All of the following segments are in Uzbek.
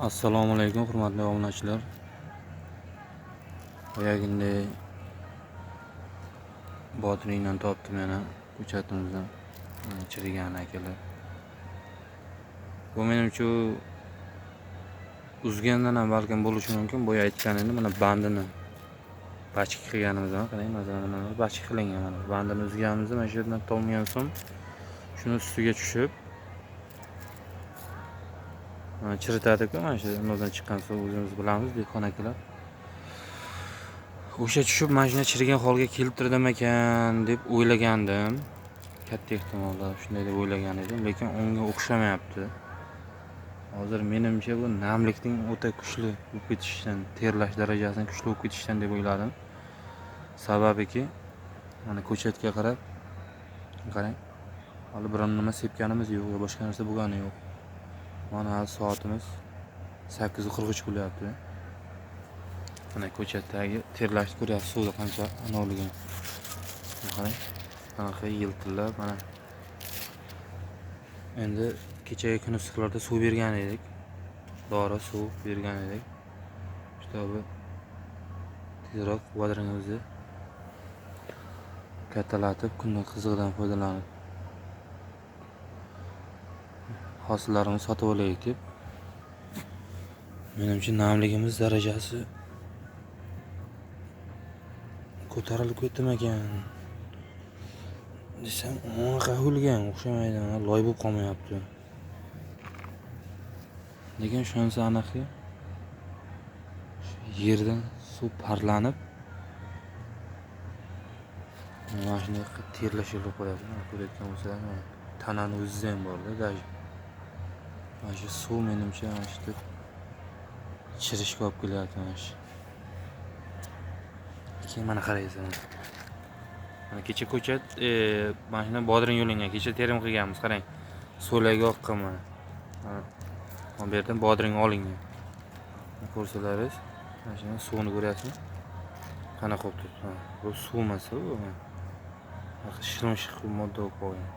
Assalomu alaykum hurmatli obunachilar. Boyaginde botiringdan topdim yana ko'chatimizdan chirigan akalar. Bu menimcha uzgandan ham balkim bo'lishi mumkin. Boya aytganingiz mana bandini bachka qilganimizdan qarang, masalan mana bachka qilingan mana bandini uzganimizda mana shu yerdan tomgan so'ng shuni ustiga tushib chiritadi-ku, mana shu nozdan chiqqan suv o'zimiz bilamiz, dehqon akalar. O'sha tushib mashina chirigan holga keltirdim ekan deb o'ylagandim. Katta ehtimolda shunday deb o'ylagan edim, lekin unga o'xshamayapti. Hozir menimcha bu namlikning o'ta kuchli bo'lib ketishidan, terlash darajasining kuchli bo'lib ketishidan deb o'yladim. Sababiki mana ko'chatga qarab qarang. Hali biron nima sepganimiz yo'q, boshqa narsa bo'lgani yo'q. Mana soatimiz 8:43 bo'lyapti. Mana ko'chatdagi terlashni ko'ryapsiz, suvda qancha anavligan. Qarang, qanaqa yiltillab mana. Endi kechagi kunduzlarda suv bergan edik. Dori suv bergan edik. Shtabi tezroq bodringimizni kattalatib, kunning qizig'idan foydalanib hosillarimizni sotib olaylik deb. Menimcha namligimiz darajasi ko'tarilib ketdim ekan desam, unaqa o'lgan o'xshamaydi, loy bo'lib qolmayapti. Lekin shunisi aniqki, yerdan suv parlanib mana shunday terlash bo'lib qo'yadi. Ko'rayotgan bo'lsanglar, tanani o'zida ham bor-da, даже. Mana shu suv menimcha mana shu chirishga olib kelyapti mana shu. Keyin mana qaraysiz. Mana kecha ko'chat mana shunday bodring yo'lingan, kecha terim qilganmiz, qarang. So'laga oqqan mana. Mana bu yerdan bodring olingan. Ko'rsalaringiz, mana shuni suvni ko'ryapsizmi? Qanaqa bo'lib turibdi? Bu suv emas u. Shilimshiq modda bo'lib qolgan.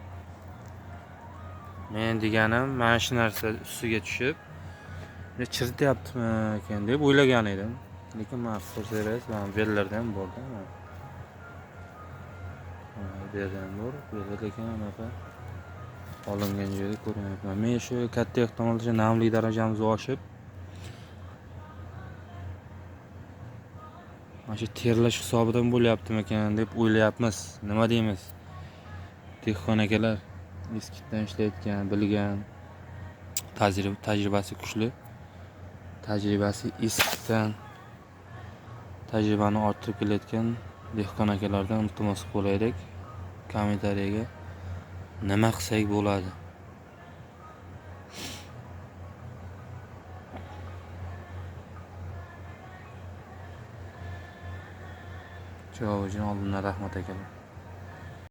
Men deganim mana shu narsa ustiga tushib, chirityaptimi ekan deb o'ylagan edim. Lekin mana ko'rsangiz, mana bellarda ham bor-da. Bu yerda ham bor, bu yerda lekin anaqa olingan joyda ko'ryapman. Men shu katta ehtimolda namlik darajamiz oshib, mana shu terlash hisobidan bo'lyaptimi ekan deb o'ylayapmiz. Nima deymiz? Dehqon akalar eskitdan ishlayotgan, bilgan, tajribasi kuchli, tajribasi eskitdan tajribani orttirib kelayotgan dehqon akalardan iltimos qo'yaylik. Kommentariyaga nima qilsak bo'ladi? Javob uchun oldindan rahmat akalar.